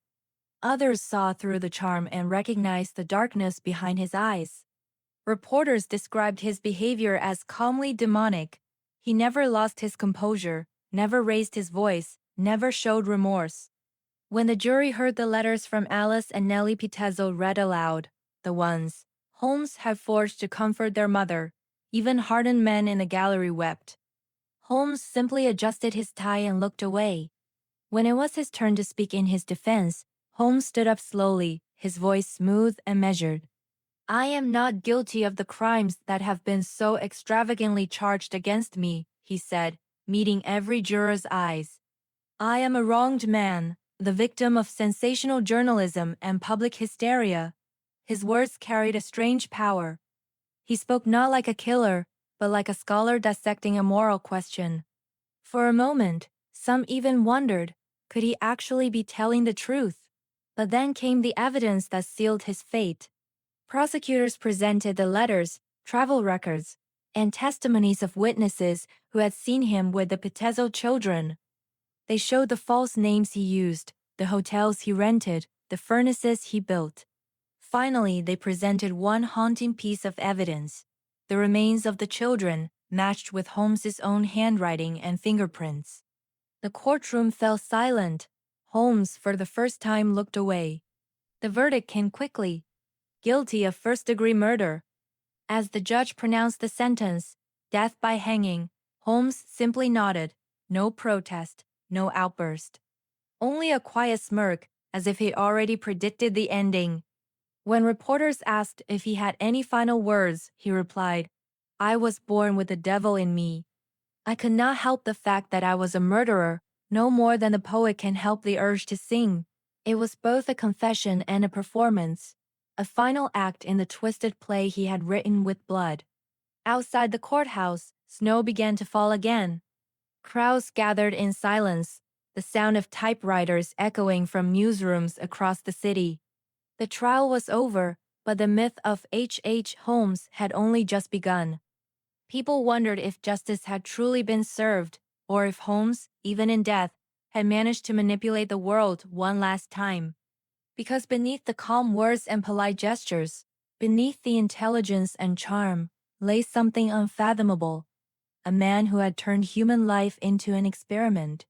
Others saw through the charm and recognized the darkness behind his eyes. Reporters described his behavior as calmly demonic. He never lost his composure, never raised his voice, never showed remorse. When the jury heard the letters from Alice and Nellie Pitezel read aloud, the ones Holmes had forged to comfort their mother, even hardened men in the gallery wept. Holmes simply adjusted his tie and looked away. When it was his turn to speak in his defense, Holmes stood up slowly, his voice smooth and measured. "I am not guilty of the crimes that have been so extravagantly charged against me," he said, meeting every juror's eyes. "I am a wronged man, the victim of sensational journalism and public hysteria." His words carried a strange power. He spoke not like a killer, but like a scholar dissecting a moral question. For a moment, some even wondered, could he actually be telling the truth? But then came the evidence that sealed his fate. Prosecutors presented the letters, travel records, and testimonies of witnesses who had seen him with the Pitezel children. They showed the false names he used, the hotels he rented, the furnaces he built. Finally, they presented one haunting piece of evidence: the remains of the children, matched with Holmes's own handwriting and fingerprints. The courtroom fell silent. Holmes, for the first time, looked away. The verdict came quickly: guilty of first-degree murder. As the judge pronounced the sentence, death by hanging, Holmes simply nodded. No protest, no outburst. Only a quiet smirk, as if he'd already predicted the ending. When reporters asked if he had any final words, he replied, "I was born with the devil in me. I could not help the fact that I was a murderer, no more than the poet can help the urge to sing." It was both a confession and a performance, a final act in the twisted play he had written with blood. Outside the courthouse, snow began to fall again. Crowds gathered in silence, the sound of typewriters echoing from newsrooms across the city. The trial was over, but the myth of H. Holmes had only just begun. People wondered if justice had truly been served, or if Holmes, even in death, had managed to manipulate the world one last time. Because beneath the calm words and polite gestures, beneath the intelligence and charm, lay something unfathomable: a man who had turned human life into an experiment.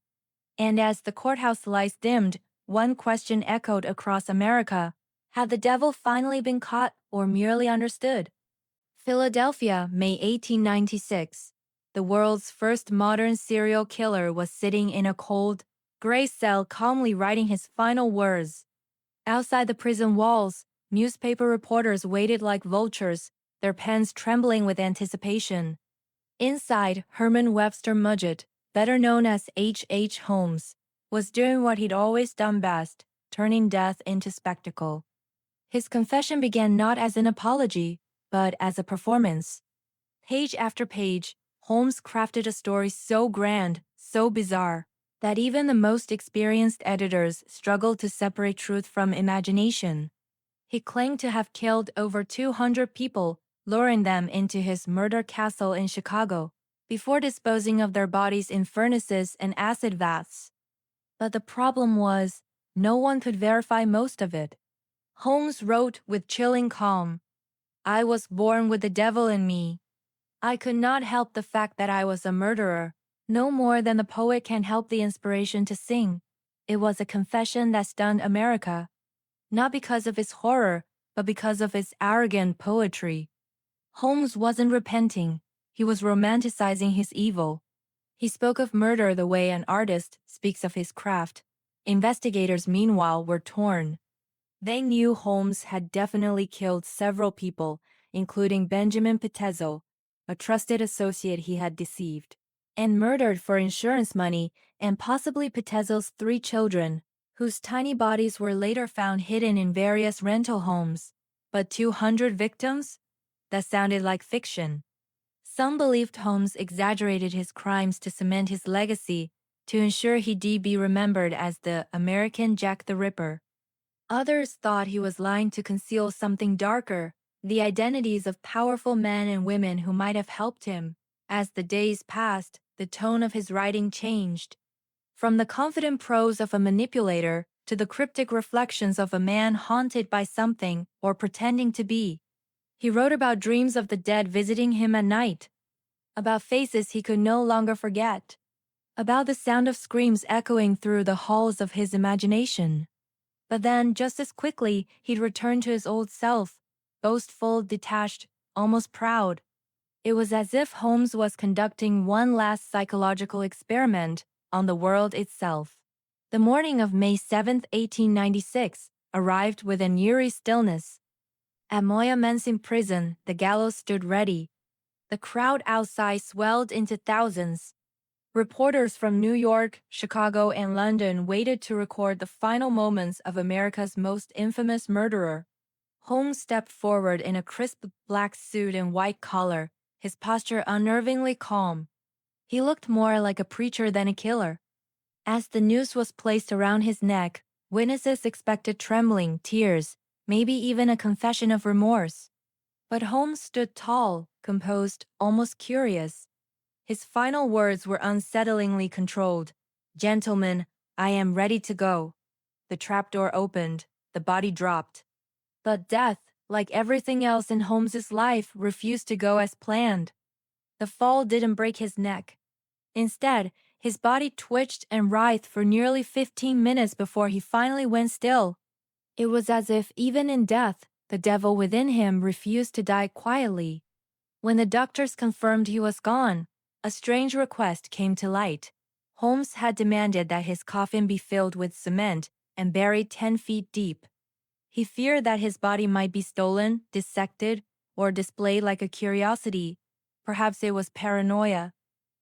And as the courthouse lights dimmed, one question echoed across America: had the devil finally been caught or merely understood? Philadelphia, May 1896. The world's first modern serial killer was sitting in a cold, gray cell calmly writing his final words. Outside the prison walls, newspaper reporters waited like vultures, their pens trembling with anticipation. Inside, Herman Webster Mudgett, better known as H. Holmes, was doing what he'd always done best: turning death into spectacle. His confession began not as an apology, but as a performance. Page after page, Holmes crafted a story so grand, so bizarre, that even the most experienced editors struggled to separate truth from imagination. He claimed to have killed over 200 people, luring them into his murder castle in Chicago, before disposing of their bodies in furnaces and acid vats. But the problem was, no one could verify most of it. Holmes wrote with chilling calm, "I was born with the devil in me. I could not help the fact that I was a murderer, no more than the poet can help the inspiration to sing. It was a confession that stunned America, not because of its horror, but because of its arrogant poetry." Holmes wasn't repenting, he was romanticizing his evil. He spoke of murder the way an artist speaks of his craft. Investigators, meanwhile, were torn. They knew Holmes had definitely killed several people, including Benjamin Petezel, a trusted associate he had deceived, and murdered for insurance money, and possibly Petezel's 3 children, whose tiny bodies were later found hidden in various rental homes. But 200 victims? That sounded like fiction. Some believed Holmes exaggerated his crimes to cement his legacy, to ensure he'd be remembered as the American Jack the Ripper. Others thought he was lying to conceal something darker, the identities of powerful men and women who might have helped him. As the days passed, the tone of his writing changed. From the confident prose of a manipulator to the cryptic reflections of a man haunted by something or pretending to be. He wrote about dreams of the dead visiting him at night, about faces he could no longer forget, about the sound of screams echoing through the halls of his imagination. But then, just as quickly, he'd return to his old self, boastful, detached, almost proud. It was as if Holmes was conducting one last psychological experiment on the world itself. The morning of May 7, 1896, arrived with an eerie stillness. At Moyamensing prison, the gallows stood ready. The crowd outside swelled into thousands. Reporters from New York, Chicago, and London waited to record the final moments of America's most infamous murderer. Holmes stepped forward in a crisp black suit and white collar, his posture unnervingly calm. He looked more like a preacher than a killer. As the noose was placed around his neck, witnesses expected trembling, tears, maybe even a confession of remorse. But Holmes stood tall, composed, almost curious. His final words were unsettlingly controlled. "Gentlemen, I am ready to go." The trapdoor opened, the body dropped. But death, like everything else in Holmes's life, refused to go as planned. The fall didn't break his neck. Instead, his body twitched and writhed for nearly 15 minutes before he finally went still. It was as if, even in death, the devil within him refused to die quietly. When the doctors confirmed he was gone, a strange request came to light. Holmes had demanded that his coffin be filled with cement and buried 10 feet deep. He feared that his body might be stolen, dissected, or displayed like a curiosity. Perhaps it was paranoia.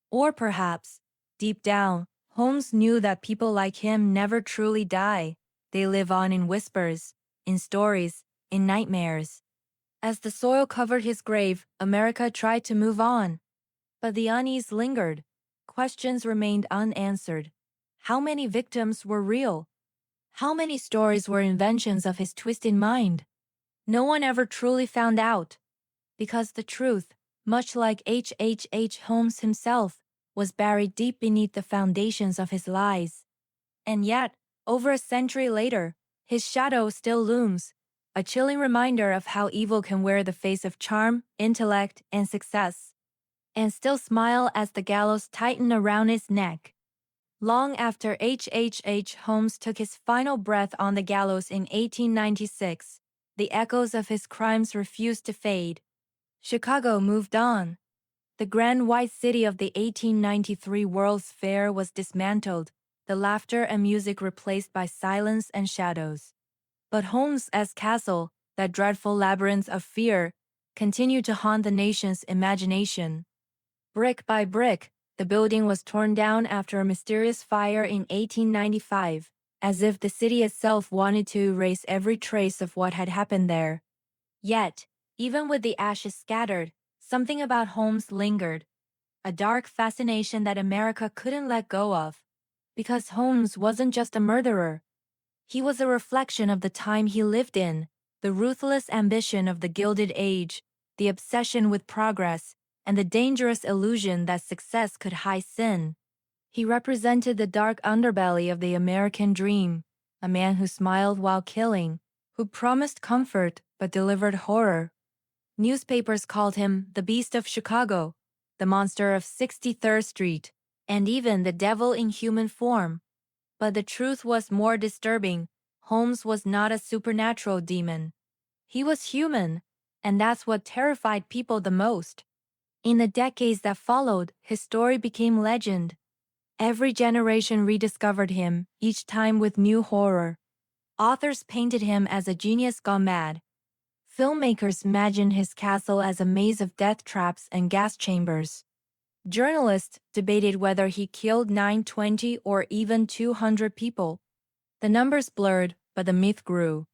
Or perhaps, deep down, Holmes knew that people like him never truly die. They live on in whispers, in stories, in nightmares. As the soil covered his grave, America tried to move on. But the unease lingered. Questions remained unanswered. How many victims were real? How many stories were inventions of his twisted mind? No one ever truly found out. Because the truth, much like H. Holmes himself, was buried deep beneath the foundations of his lies. And yet, over a century later, his shadow still looms, a chilling reminder of how evil can wear the face of charm, intellect, and success, and still smile as the gallows tightened around his neck. Long after H. Holmes took his final breath on the gallows in 1896, the echoes of his crimes refused to fade. Chicago moved on. The grand white city of the 1893 World's Fair was dismantled, the laughter and music replaced by silence and shadows. But Holmes's castle, that dreadful labyrinth of fear, continued to haunt the nation's imagination. Brick by brick, the building was torn down after a mysterious fire in 1895, as if the city itself wanted to erase every trace of what had happened there. Yet, even with the ashes scattered, something about Holmes lingered, a dark fascination that America couldn't let go of. Because Holmes wasn't just a murderer. He was a reflection of the time he lived in, the ruthless ambition of the Gilded Age, the obsession with progress, and the dangerous illusion that success could hide sin. He represented the dark underbelly of the American dream, a man who smiled while killing, who promised comfort but delivered horror. Newspapers called him the Beast of Chicago, the monster of 63rd Street, and even the devil in human form. But the truth was more disturbing. Holmes was not a supernatural demon. He was human, and that's what terrified people the most. In the decades that followed, his story became legend. Every generation rediscovered him, each time with new horror. Authors painted him as a genius gone mad. Filmmakers imagined his castle as a maze of death traps and gas chambers. Journalists debated whether he killed 920 or even 200 people. The numbers blurred, but the myth grew.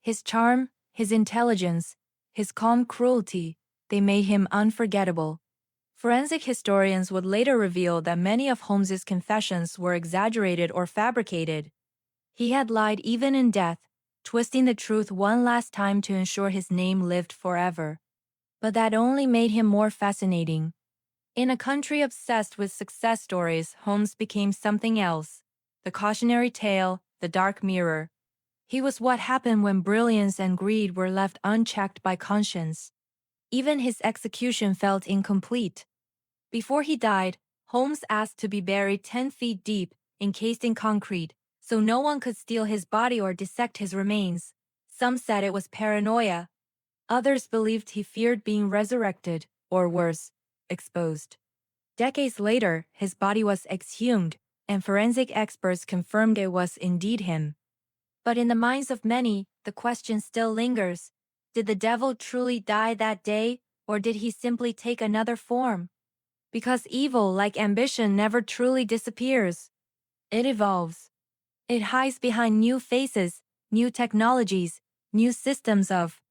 His charm, his intelligence, his calm cruelty, they made him unforgettable. Forensic historians would later reveal that many of Holmes's confessions were exaggerated or fabricated. He had lied even in death, twisting the truth one last time to ensure his name lived forever. But that only made him more fascinating. In a country obsessed with success stories, Holmes became something else. The cautionary tale, the dark mirror. He was what happened when brilliance and greed were left unchecked by conscience. Even his execution felt incomplete. Before he died, Holmes asked to be buried 10 feet deep, encased in concrete, so no one could steal his body or dissect his remains. Some said it was paranoia. Others believed he feared being resurrected, or worse, exposed. Decades later, his body was exhumed, and forensic experts confirmed it was indeed him. But in the minds of many, the question still lingers. Did the devil truly die that day, or did he simply take another form? Because evil, like ambition, never truly disappears. It evolves. It hides behind new faces, new technologies, new systems of